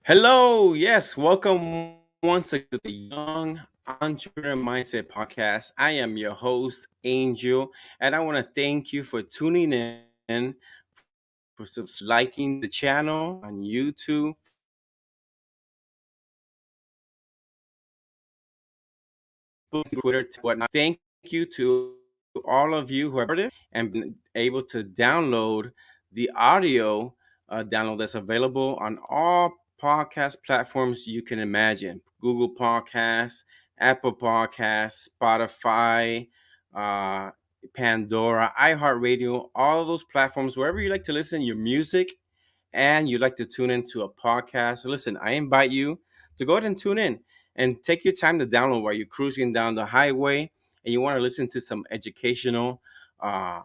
Hello, yes, welcome once again to the Young Entrepreneur Mindset Podcast. I am your host, Angel, and I want to thank you for tuning in, for liking the channel on YouTube, Twitter, whatnot. Thank you to all of you who have heard it and been able to download the audio download that's available on all podcast platforms you can imagine: Google Podcasts, Apple Podcasts, Spotify, uh, Pandora, iHeartRadio, all of those platforms, wherever you like to listen your music and you'd like to tune into a podcast. Listen, I invite you to go ahead and tune in and take your time to download while you're cruising down the highway and you want to listen to some educational uh,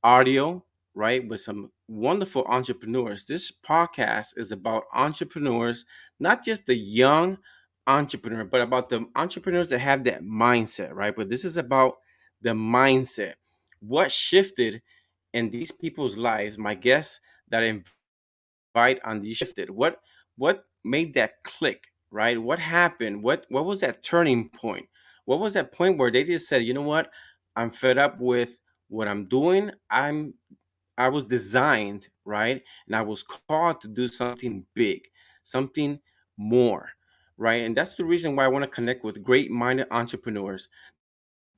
audio, right, with some wonderful entrepreneurs. This podcast is about entrepreneurs, not just the young entrepreneur, but about the entrepreneurs that have that mindset, right? But this is about the mindset. What shifted in these people's lives? My guests that I invite on these shifted. What made that click, right? What happened? What was that turning point? What was that point where they just said, you know what? I'm fed up with what I'm doing. I was designed, right? And I was called to do something big, something more, right? And that's the reason why I want to connect with great-minded entrepreneurs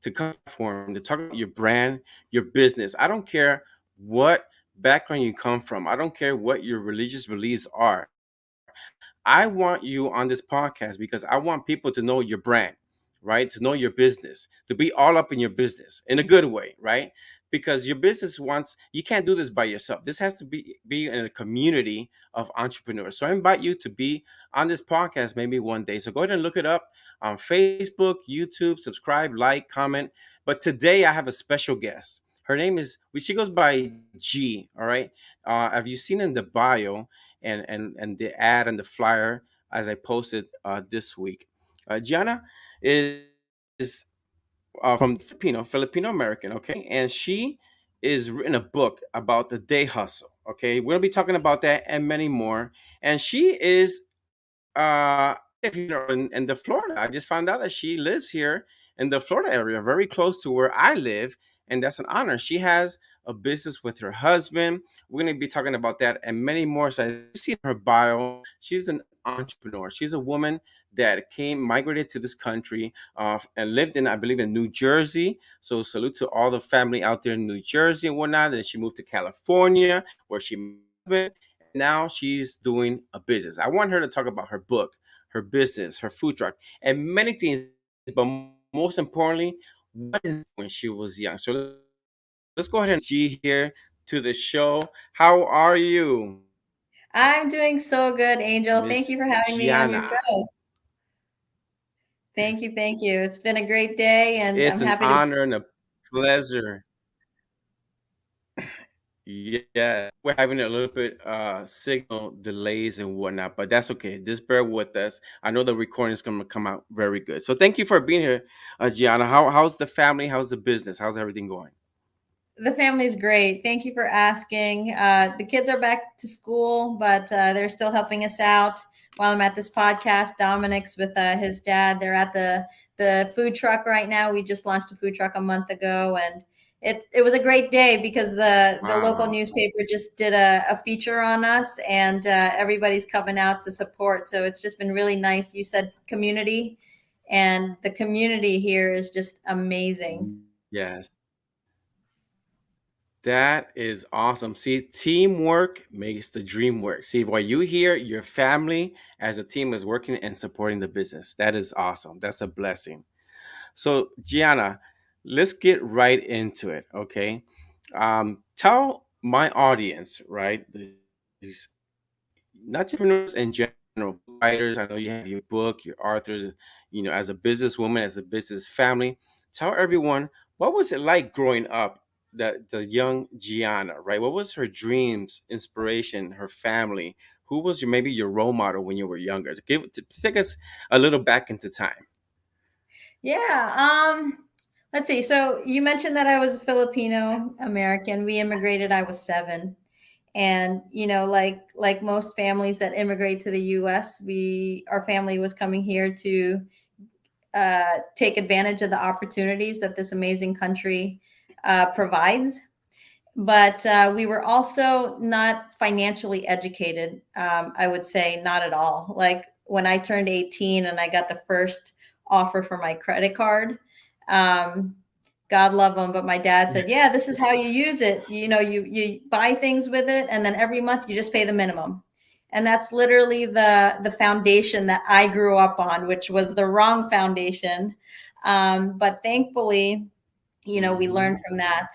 to come on this platform to talk about your brand, your business. I don't care what background you come from. I don't care what your religious beliefs are. I want you on this podcast because I want people to know your brand, right? To know your business, to be all up in your business in a good way, right? Because your business wants, you can't do this by yourself. This has to be in a community of entrepreneurs. So I invite you to be on this podcast maybe one day. So go ahead and look it up on Facebook, YouTube, subscribe, like, comment. But today I have a special guest. Her name is, she goes by G, all right? Have you seen in the bio and the ad and the flyer as I posted this week? Gianna is from Filipino-American, okay? And she is written a book about the day hustle, okay? We're gonna be talking about that and many more. And she is if you know in the Florida. I just found out that she lives here in the Florida area, very close to where I live, and that's an honor. She has a business with her husband. We're going to be talking about that and many more. So as you see in her bio, she's an entrepreneur. She's a woman that migrated to this country and lived in, I believe, in New Jersey. So salute to all the family out there in New Jersey and whatnot. And she moved to California where she met her husband, and now she's doing a business. I want her to talk about her book, her business, her food truck, and many things. But most importantly, what is when she was young. So let's go ahead and welcome G here to the show. How are you, I'm doing so good, Angel. Miss Thank you for having me on your Gianna? show. Thank you. Thank you. It's been a great day, and It's I'm an happy to. honor and a pleasure. Yes, we're having a little bit signal delays and whatnot, but that's okay. Just bear with us. I know the recording is going to come out very good. So thank you for being here, Gianna. How's the family? How's the business? How's everything going? The family's great. Thank you for asking. The kids are back to school, but they're still helping us out while I'm at this podcast. Dominic's with his dad. They're at the food truck right now. We just launched a food truck a month ago, and it was a great day because the local Wow. newspaper just did a feature on us, and everybody's coming out to support. So it's just been really nice. You said community, and the community here is just amazing. Yes. That is awesome. See, teamwork makes the dream work. See, while you here, your family as a team is working and supporting the business. That is awesome. That's a blessing. So, Gianna, let's get right into it, okay? Tell my audience, right? Not just entrepreneurs in general, book writers. I know you have your book, your authors, as a businesswoman, as a business family. Tell everyone, what was it like growing up, the young Gianna, right? What was her dreams, inspiration, her family? Who was maybe your role model when you were younger? Take us a little back into time. Yeah. Let's see. So you mentioned that I was Filipino American. We immigrated. I was 7, And like most families that immigrate to the US, our family was coming here to take advantage of the opportunities that this amazing country provides. But we were also not financially educated. I would say not at all. Like when I turned 18 and I got the first offer for my credit card, um, God love him, but my dad said, "Yeah, this is how you use it. You buy things with it, and then every month you just pay the minimum." And that's literally the foundation that I grew up on, which was the wrong foundation. But thankfully, we Mm-hmm. learned from that.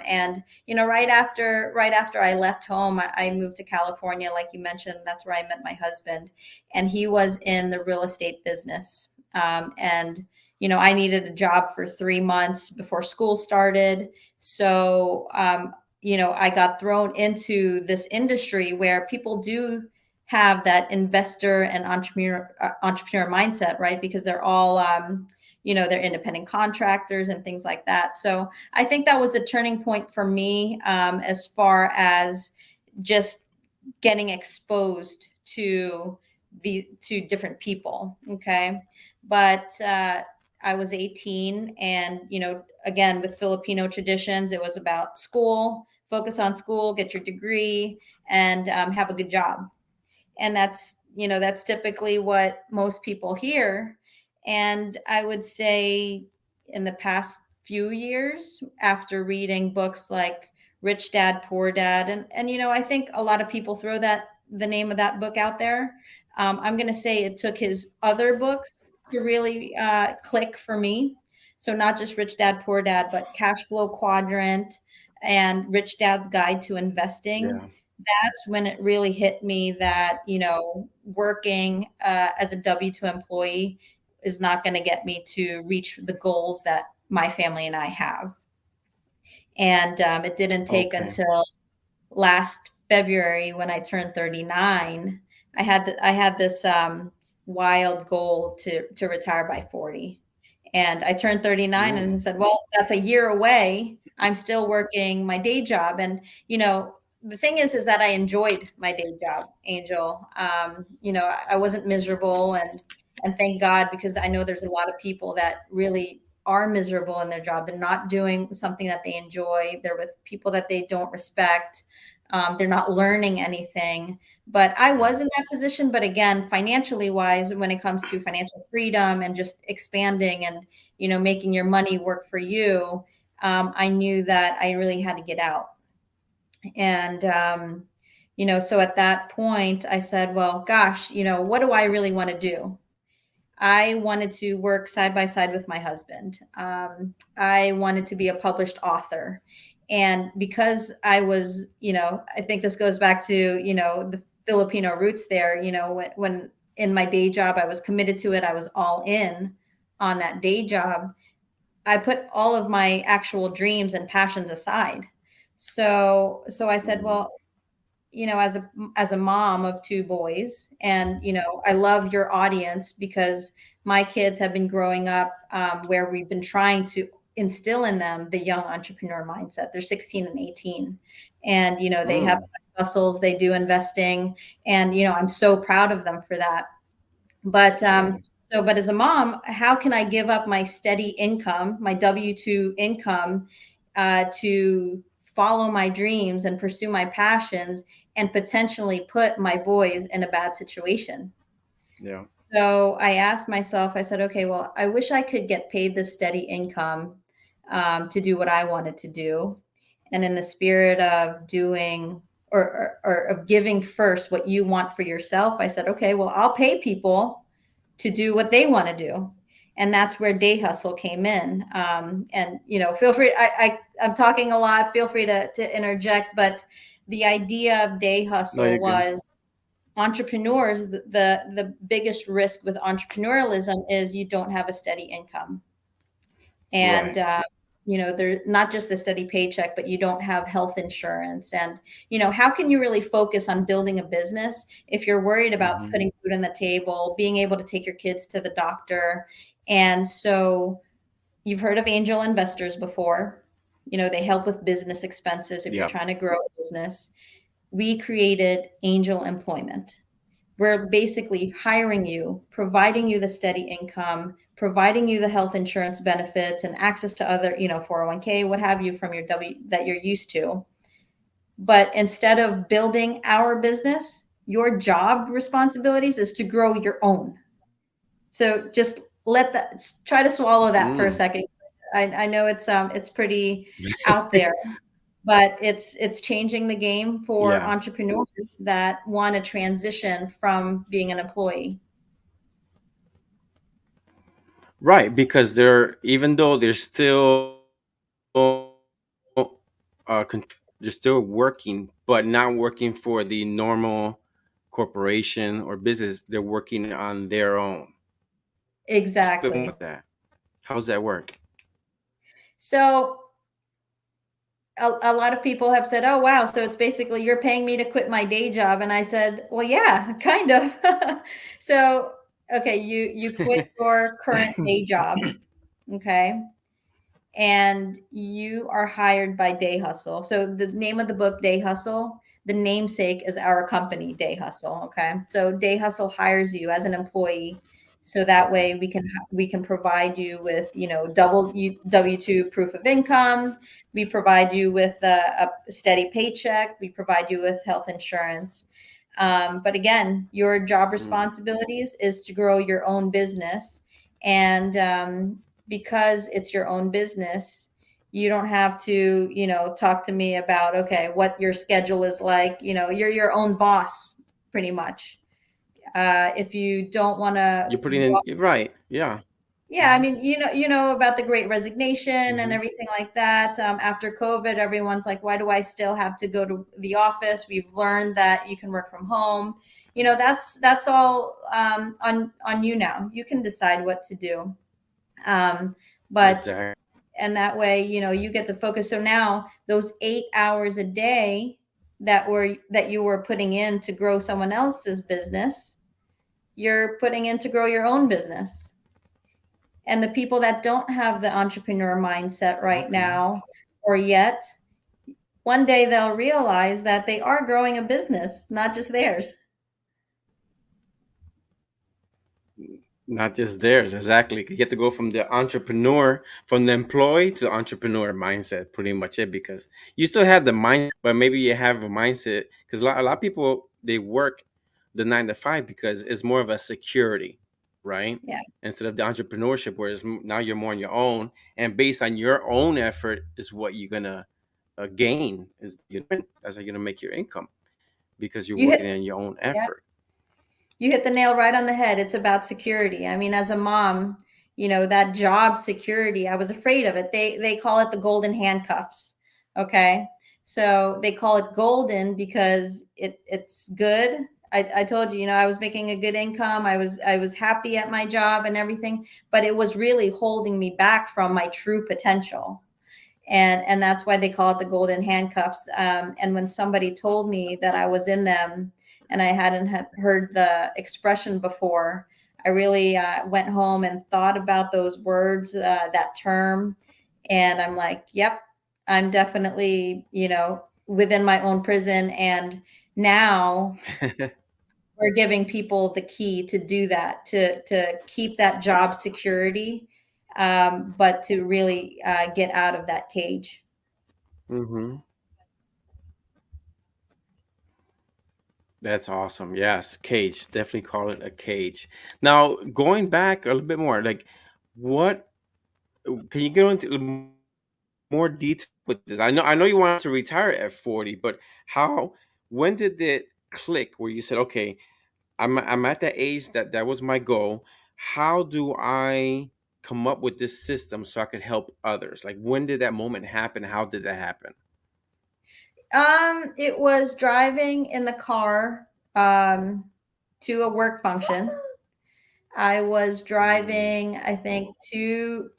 And right after I left home, I moved to California, like you mentioned. That's where I met my husband, and he was in the real estate business. And I needed a job for 3 months before school started. So I got thrown into this industry where people do have that investor and entrepreneur mindset, right? Because they're all they're independent contractors and things like that. So I think that was a turning point for me, as far as just getting exposed to different people. Okay. But I was 18, and again, with Filipino traditions, it was about school, focus on school, get your degree, and have a good job. And that's typically what most people hear. And I would say, in the past few years, after reading books like Rich Dad Poor Dad, and I think a lot of people throw the name of that book out there. I'm going to say it took his other books to really click for me. So not just Rich Dad Poor Dad, but Cash Flow Quadrant and Rich Dad's Guide to Investing. Yeah. That's when it really hit me that, working as a W-2 employee is not going to get me to reach the goals that my family and I have. And it didn't take Okay. until last February, when I turned 39, I had this wild goal to retire by 40. And I turned 39 Ooh. and said, well, that's a year away. I'm still working my day job. And, the thing is that I enjoyed my day job, Angel. I wasn't miserable, and thank God, because I know there's a lot of people that really are miserable in their job. They're not doing something that they enjoy. They're with people that they don't respect. They're not learning anything. But I Yeah. was in that position. But again, financially wise, when it comes to financial freedom and just expanding and making your money work for you, I knew that I really had to get out. And so at that point, I said, well, gosh, what do I really want to do? I wanted to work side by side with my husband. I wanted to be a published author. And because I was, I think this goes back to, the Filipino roots there, when in my day job, I was committed to it. I was all in on that day job. I put all of my actual dreams and passions aside. So I said, Mm-hmm. well, as a mom of two boys, and I love your audience, because my kids have been growing up, where we've been trying to instill in them the young entrepreneur mindset. They're 16 and 18, and they have Mm. side hustles, they do investing, and I'm so proud of them for that. But Great. but as a mom, how can I give up my steady income, my W-2 income, to follow my dreams and pursue my passions, and potentially put my boys in a bad situation? Yeah. So I asked myself, I said, okay, well, I wish I could get paid this steady income, to do what I wanted to do. And in the spirit of doing, or of giving first what you want for yourself, I said, okay, well, I'll pay people to do what they want to do. And that's where Day Hustle came in. And feel free. I'm talking a lot. Feel free to interject. But the idea of Day No, you're Hustle good. was, entrepreneurs. The biggest risk with entrepreneurialism is you don't have a steady income. And Right. they're not just the steady paycheck, but you don't have health insurance. And how can you really focus on building a business if you're worried about Mm-hmm. putting food on the table, being able to take your kids to the doctor? And so, you've heard of angel investors before. They help with business expenses if you're Yep. trying to grow a business. we created angel employment. We're basically hiring you, providing you the steady income, providing you the health insurance benefits and access to other, 401k, what have you from your W that you're used to. But instead of building our business, your job responsibilities is to grow your own. So just let that, try to swallow that for a Mm. second. I know it's pretty out there, but it's changing the game for Yeah. entrepreneurs that want to transition from being an employee. Right, because they're, even though they're still they're still working, but not working for the normal corporation or business. They're working on their own. Tell us a little bit more about that. Exactly. How does that work? So a lot of people have said, "Oh, wow, so it's basically you're paying me to quit my day job." And I said, "Well, yeah, kind of." So, okay, you quit your current day job, okay? And you are hired by Day Hustle. So the name of the book, Day Hustle, the namesake is our company, Day Hustle. Okay, so Day Hustle hires you as an employee, so that way we can provide you with double W-2 proof of income. We provide you with a steady paycheck. We provide you with health insurance. But again, your job Mm. responsibilities is to grow your own business, and because it's your own business, you don't have to, talk to me about, okay, what your schedule is like. You're your own boss, pretty much. If you don't want You're to, putting in, right? Yeah. yeah, I Hmm. mean, you know about the Great Resignation and Hmm. everything like that. After COVID, everyone's like, why do I still have to go to the office? We've learned that you can work from home. That's all on you now. You can decide what to do. Um, but Exactly. and that way, you get to focus. So now those 8 hours a day that you were putting in to grow someone else's business, you're putting in to grow your own business. And the people that don't have the entrepreneur mindset right Okay. now or yet, one day they'll realize that they are growing a business, not just theirs. Not just theirs, exactly. You have to go from the entrepreneur, from the employee to the entrepreneur mindset, pretty much it. Because you still have the mindset, but maybe you have a mindset, because a lot of people, they work the 9 to 5 because it's more of a security, right? Yeah. Instead of the entrepreneurship, whereas now you're more on your own, and based on your own effort is what you're gonna gain. Is that's how you're gonna make your income because you're You hit working in your own yeah, effort. you hit the nail right on the head. It's about security. I mean, as a mom, that job security, I was afraid of it. They call it the golden handcuffs. Okay. So they call it golden because it's good. I told you, I was making a good income. I was happy at my job and everything, but it was really holding me back from my true potential. And that's why they call it the golden handcuffs. And when somebody told me that I was in them, and I hadn't heard the expression before, I really went home and thought about those words, that term, and I'm like, yep, I'm definitely, within my own prison. And now we're giving people the key to do that, to keep that job security, but to really get out of that cage. Hmm. That's awesome. Yes, cage. Definitely call it a cage. Now, going back a little bit more, like, what can you go into a little more detail with this? I know you wanted to retire at 40, but how? When did it click where you said, "Okay, I'm at that age that was my goal. How do I come up with this system so I could help others?" Like, when did that moment happen? How did that happen? It was driving in the car um, to a work function. I was Mm. driving, I think, two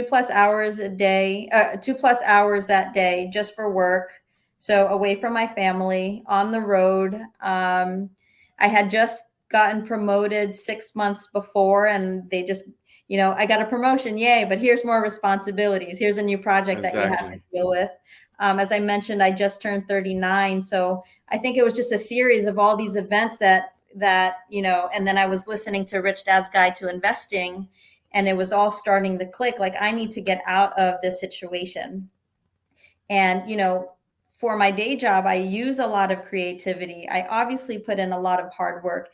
plus hours a day, 2 plus hours that day just for work. So away from my family on the road. I had just gotten promoted 6 months before, and they just, I got a promotion, yay, but here's more responsibilities. Here's a new project that you have to Exactly. deal with. As I mentioned, I just turned 39. So I think it was just a series of all these events that, and then I was listening to Rich Dad's Guide to Investing, and it was all starting to click. Like, I need to get out of this situation. And, for my day job, I use a lot of creativity. I obviously put in a lot of hard work.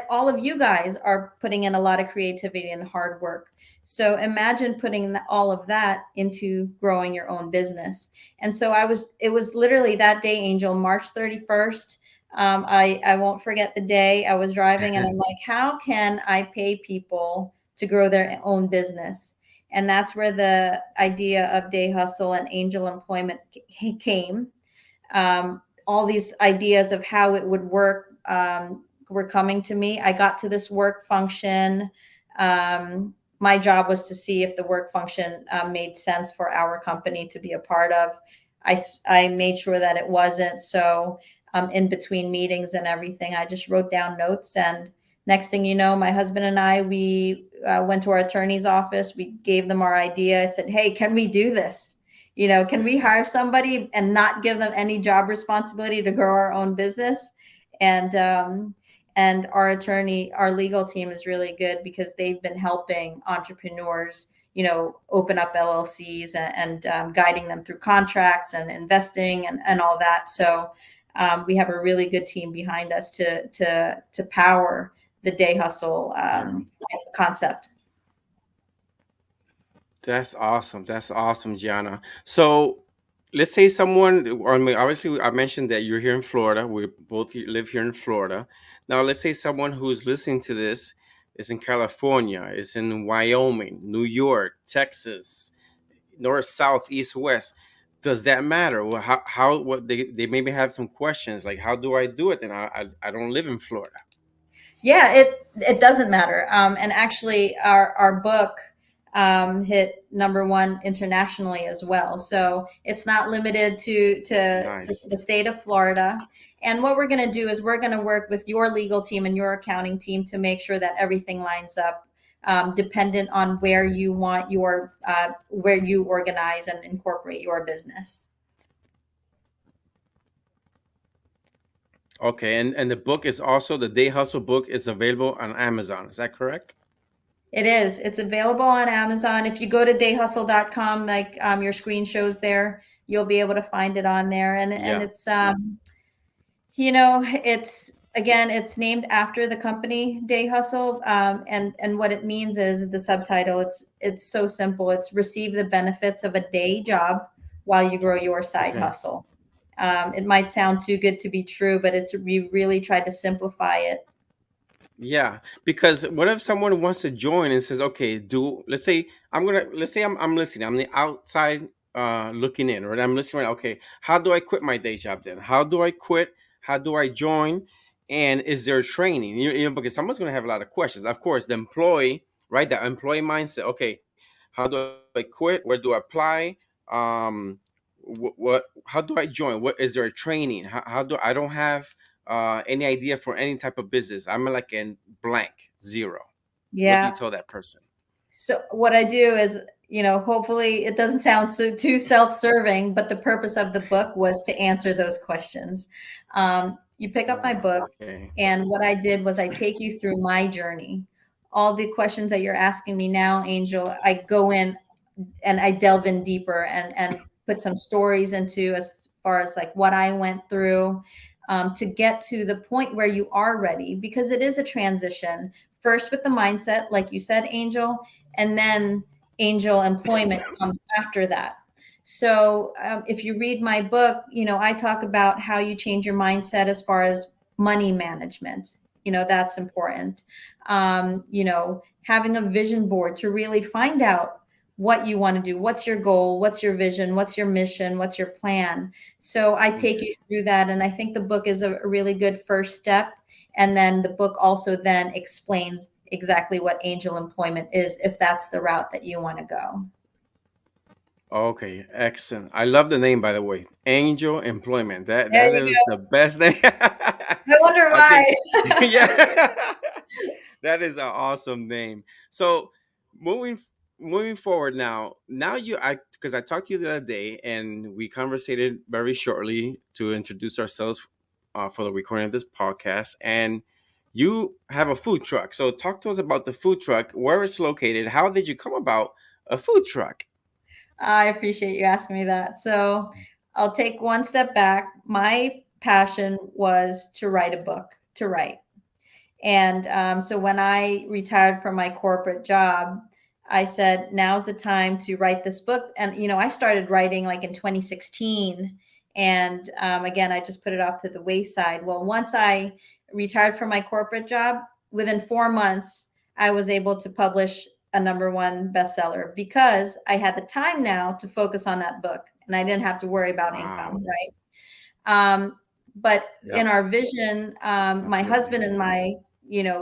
All of you guys are putting in a lot of creativity and hard work. So imagine putting all of that into growing your own business. And so it was literally that day, Angel, March 31st. I won't forget the day. I was driving and I'm like, how can I pay people to grow their own business? And that's where the idea of day hustle and angel employment came. All these ideas of how it would work were coming to me. I got to this work function. My job was to see if the work function made sense for our company to be a part of. I made sure that it wasn't. So in between meetings and everything, I just wrote down notes. And next thing you know, my husband and I, we went to our attorney's office. We gave them our idea. I said, hey, can we do this? Can we hire somebody and not give them any job responsibility to grow our own business? And our attorney, our legal team is really good because they've been helping entrepreneurs, open up LLCs and guiding them through contracts and investing and all that. So we have a really good team behind us to power the day hustle Yeah. concept. That's awesome. That's awesome, Gianna. So let's say someone, I mean, obviously, I mentioned that you're here in Florida. We both live here in Florida. Now, let's say someone who's listening to this is in California, is in Wyoming, New York, Texas, north, south, east, west. Does that matter? Well, what they maybe have some questions like, how do I do it? And I don't live in Florida. Yeah, it doesn't matter. And actually, our book hit #1 internationally as well. So it's not limited to Nice. the state of Florida. And what we're going to do is we're going to work with your legal team and your accounting team to make sure that everything lines up, dependent on where you want where you organize and incorporate your business. Okay, and the book is also the Day Hustle book is available on Amazon. Is that correct? It is. It's available on Amazon. If you go to dayhustle.com, like your screen shows there, you'll be able to find it on there. And Yeah. it's it's again, it's named after the company Day Hustle. And what it means is the subtitle. It's so simple. It's receive the benefits of a day job while you grow your side Okay. hustle. It might sound too good to be true, but we really tried to simplify it. Yeah, because what if someone wants to join and says, "Okay, let's say I'm listening. I'm the outside looking in, right? I'm listening. Right? Okay, how do I quit my day job then? How do I quit? How do I join? And is there training? Because someone's going to have a lot of questions. Of course, the employee, right? The employee mindset. Okay, how do I quit? Where do I apply? What? How do I join? What is there a training? How do I don't have any idea for any type of business. I'm like in blank, zero. What do you Yeah. tell that person? So what I do is, hopefully it doesn't sound too self-serving, but the purpose of the book was to answer those questions. You pick up my book, Okay. and what I did was I take you through my journey. All the questions that you're asking me now, Angel, I go in and I delve in deeper and put some stories into as far as like what I went through, to get to the point where you are ready, because it is a transition. First with the mindset, like you said, Angel, and then angel employment comes after that. So if you read my book, I talk about how you change your mindset as far as money management. That's important. Having a vision board to really find out what you want to do, what's your goal, what's your vision, what's your mission, what's your plan. So I take you through that, and I think the book is a really good first step. And then the book also then explains exactly what angel employment is, if that's the route that you want to go. Okay, excellent. I love the name, by the way. Angel Employment. That There that you is go. the best name. I wonder I why. think, yeah, that is an awesome name. So moving moving forward now you I because I talked to you the other day and we conversated very shortly to introduce ourselves for the recording of this podcast, and you have a food truck. So talk to us about the food truck, where it's located, how did you come about a food truck? I appreciate you asking me that. So I'll take one step back. My passion was to write a book, to write. And so when I retired from my corporate job, I said, now's the time to write this book. And, I started writing like in 2016. And again, I just put it off to the wayside. Well, once I retired from my corporate job, within 4 months, I was able to publish a number one bestseller because I had the time now to focus on that book and I didn't have to worry about income, Wow. right? But in Yep. our vision, my Absolutely. husband and my,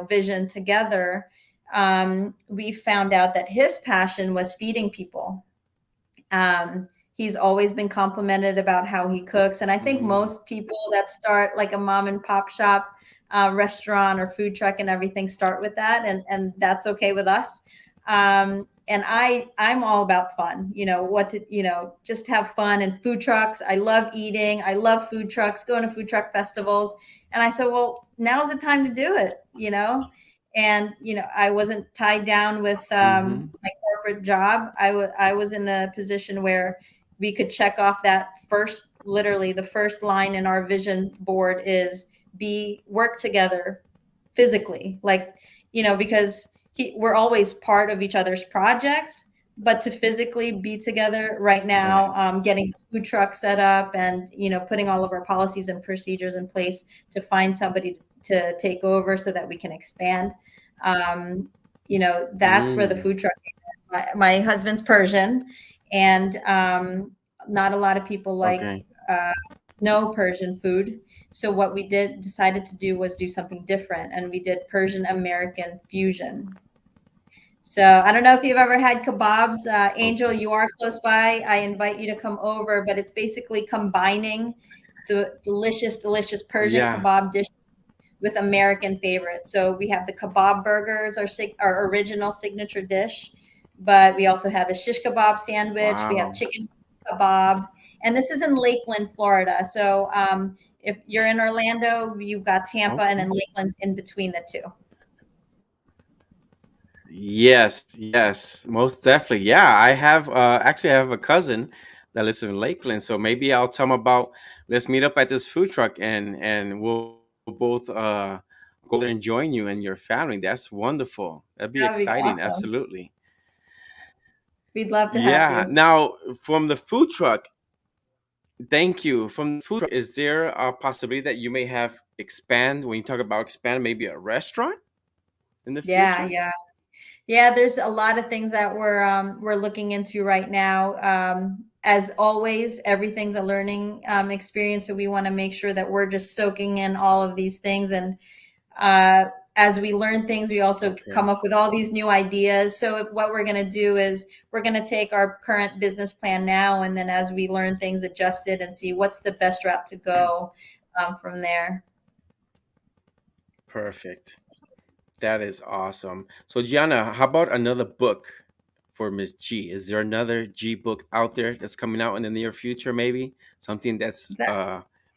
vision together, we found out that his passion was feeding people. He's always been complimented about how he cooks. And I think Mm. most people that start like a mom and pop shop, restaurant or food truck and everything start with that. And that's okay with us. And I'm all about fun, just have fun and food trucks. I love eating. I love food trucks, going to food truck festivals. And I said, well, now's the time to do it. And, I wasn't tied down with, Mm-hmm. my corporate job. I was in a position where we could check off that first, literally the first line in our vision board is be work together physically, like, because we're always part of each other's projects, but to physically be together right now, Right. getting the food truck set up and, putting all of our policies and procedures in place to find somebody to take over so that we can expand. Um, that's where the Mm. food truck my husband's Persian, and not a lot of people like Okay. know Persian food. So what we decided to do was do something different, and we did Persian American fusion. So I don't know if you've ever had kebabs, Angel. Okay. You are close by. I invite you to come over, but it's basically combining the delicious, delicious Persian Yeah. kebab dish with American favorites. So we have the kebab burgers, our original signature dish, but we also have the shish kebab sandwich. We have Wow. chicken kebab, and this is in Lakeland, Florida. So if you're in Orlando, you've got Tampa, and then Okay. Lakeland's in between the two. Yes, yes, most definitely. Yeah, I have actually I have a cousin that lives in Lakeland, so maybe I'll tell him about let's meet up at this food truck and we'll both go there and join you and your family. That's wonderful. That'd be That would be exciting. awesome. Absolutely. We'd love to have Yeah. you. Now, from the food truck, thank you. From the food truck, is there a possibility that you may have expand when you talk about expand, maybe a restaurant in the Yeah, future? yeah. Yeah, there's a lot of things that we're looking into right now. As always, everything's a learning experience, so we want to make sure that we're just soaking in all of these things. And as we learn things, we also come Okay. up with all these new ideas. So what we're going to do is we're going to take our current business plan now, and then as we learn things, adjust it and see what's the best route to go from there. Perfect. That is awesome. So, Gianna, how about another book for Miss G? Is there another G book out there that's coming out in the near future, maybe? Something that's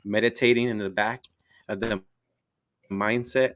meditating in the back of the mindset?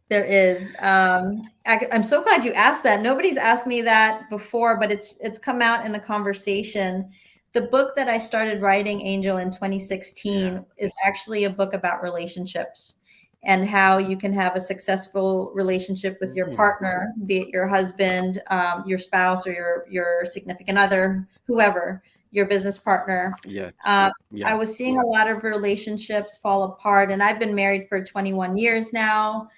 There is. I'm so glad you asked that. Nobody's asked me that before, but it's come out in the conversation. The book that I started writing, Angel, in Yeah. 2016, is actually a book about relationships and how you can have a successful relationship with your Mm. partner, be it your husband, your spouse, or your significant other, whoever, your business partner. Yes. Um, I Yeah. was seeing a lot of relationships fall apart, and I've been married for 21 years now.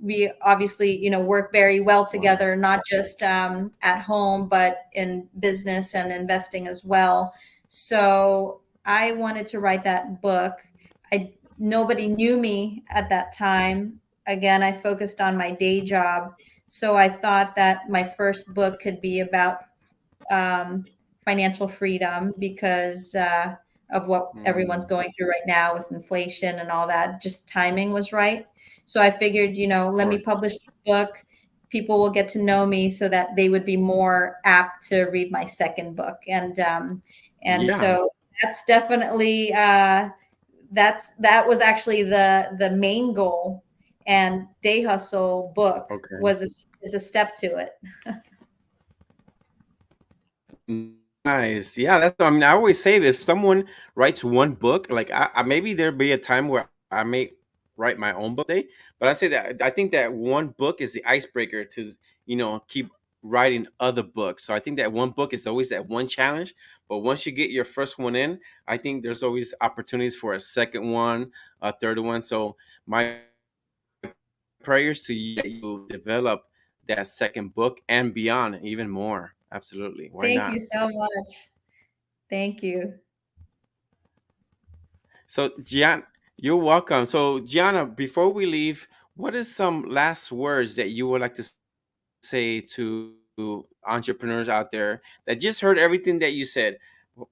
We obviously, work very well Wow. together, not just at home, but in business and investing as well. So I wanted to write that book. Nobody knew me at that time. Again, I focused on my day job. So I thought that my first book could be about um, financial freedom because of what everyone's Mm. going through right now with inflation and all that. Just timing was right. So I figured, Of let me course. publish this book. people will get to know me so that they would be more apt to read my second book. And Yeah. so that's definitely that was actually the main goal. And Day Hustle book Okay. was is a step to it. Nice. Yeah, that's, I mean, I always say if someone writes one book, like maybe there'll be a time where I may write my own book day, but I say that I think that one book is the icebreaker to, keep writing other books. So I think that one book is always that one challenge, but once you get your first one in, I think there's always opportunities for a second one, a third one. So my prayers to you that you develop that second book and beyond even more. Absolutely. Why Thank not? you so much. Thank you. So, you're welcome. So, Gianna, before we leave, what is some last words that you would like to say to entrepreneurs out there that just heard everything that you said?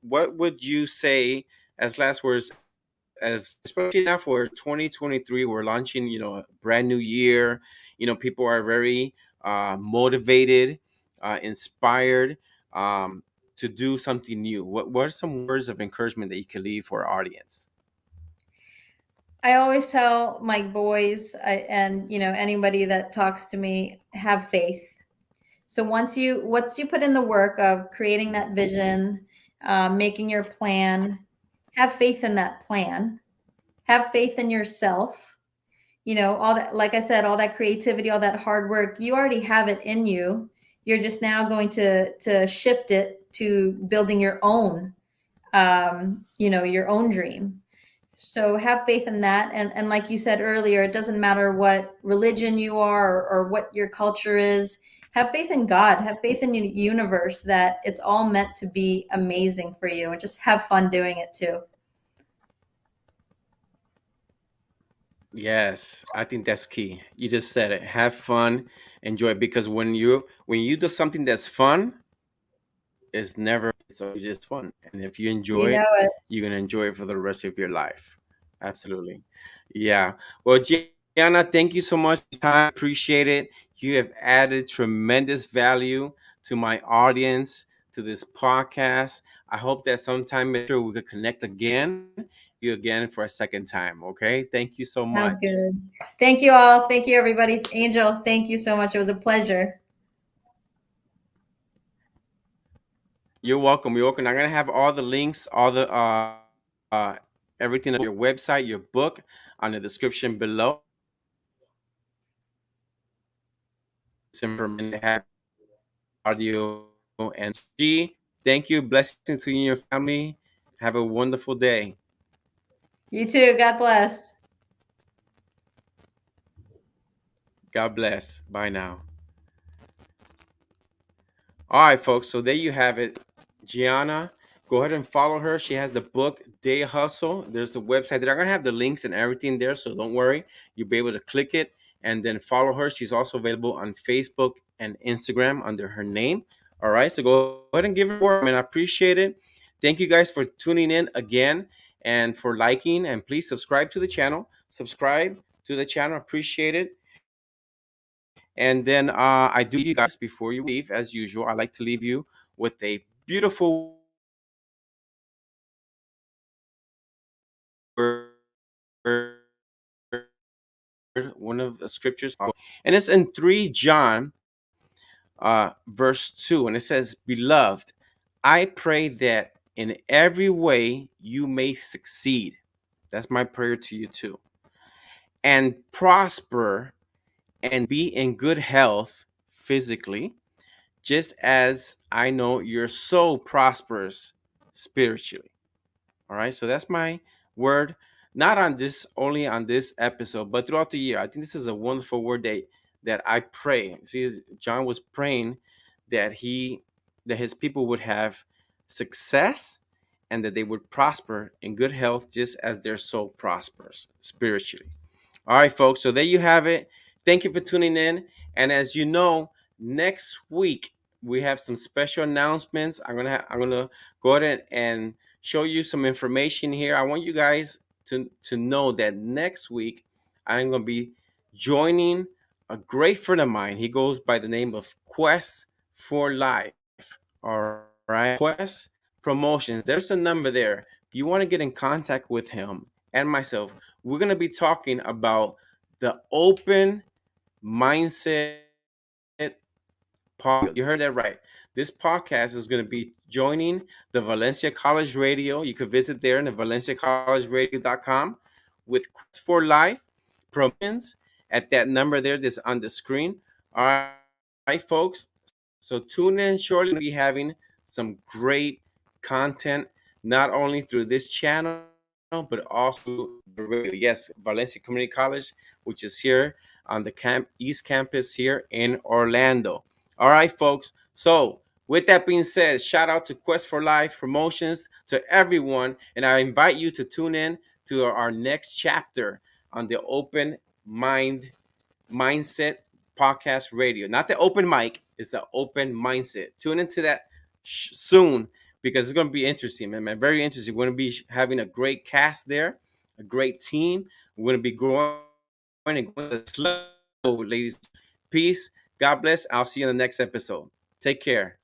What would you say as last words, as especially now for 2023? We're launching, a brand new year. People are very motivated, inspired to do something new. What are some words of encouragement that you can leave for our audience? I always tell my boys and anybody that talks to me, have faith. So once you put in the work of creating that vision, making your plan, have faith in that plan, have faith in yourself. All that, like I said, all that creativity, all that hard work, you already have it in you. You're just now going to shift it to building your own dream. So have faith in that. And like you said earlier, it doesn't matter what religion you are, or what your culture is. Have faith in God, have faith in the universe, that it's all meant to be amazing for you, and just have fun doing it too. Yes, I think that's key. You just said it. Have fun, enjoy it, because when you do something that's fun, it's never it's always just fun. And if you You enjoy know it, it. you're gonna enjoy it for the rest of your life. Absolutely. Yeah. Well, Gianna, thank you so much for your time. Appreciate it. You have added tremendous value to my audience, to this podcast. I hope that sometime in the future we could connect again, you again for a second time. Okay. Thank you so Sounds much. good. Thank you all. Thank you, everybody. Angel, thank you so much. It was a pleasure. You're welcome. You're welcome. I'm gonna have all the links, all the everything of your website, your book, on the description below. It's information to have audio and G. Thank you. Blessings to you and your family. Have a wonderful day. You too. God bless. God bless. Bye now. All right, folks. So there you have it. Gianna, go ahead and follow her. She has the book Day Hustle. There's the website. They're going to have the links and everything there. So don't worry. You'll be able to click it and then follow her. She's also available on Facebook and Instagram under her name. All right. So go ahead and give her a word. I mean, I appreciate it. Thank you guys for tuning in again and for liking. And please subscribe to the channel. Subscribe to the channel. Appreciate it. And then I do like to leave you guys before you leave, as usual. I like to leave you with a beautiful word. One of the scriptures of the Bible, and it's in 3 John, verse 2, and it says, "Beloved, I pray that in every way you may succeed." That's my prayer to you too. "And prosper and be in good health physically, just as I know your soul prospers spiritually." All right. So that's my word, not on this, only on this episode, but throughout the year. I think this is a wonderful word that I pray. See, John was praying that his people would have success and that they would prosper in good health, just as their soul prospers spiritually. All right, folks. So there you have it. Thank you for tuning in. And as you know, next week we have some special announcements. I'm gonna go ahead and show you some information here. I want you guys to know that next week I'm gonna be joining a great friend of mine. He goes by the name of Quest for Life. All right, Quest Promotions. There's a number there. If you want to get in contact with him and myself, we're going to be talking about the open mindset podcast. You heard that right. This podcast is going to be joining the Valencia College Radio. You could visit there in the valenciacollegeradio.com with Quest for Life promotions at that number there that's on the screen. All right, folks. So tune in shortly. We're going to be having some great content, not only through this channel, but also through the radio. Yes, Valencia Community College, which is here on the East Campus here in Orlando. All right, folks. So, with that being said, shout out to Quest for Life Promotions to everyone, and I invite you to tune in to our next chapter on the Open Mindset Podcast Radio. Not the open mic, it's the open mindset. Tune into that soon because it's going to be interesting, man. Very interesting. We're going to be having a great cast there, a great team. We're going to be growing and going to the next level, ladies and gentlemen. Peace. God bless. I'll see you in the next episode. Take care.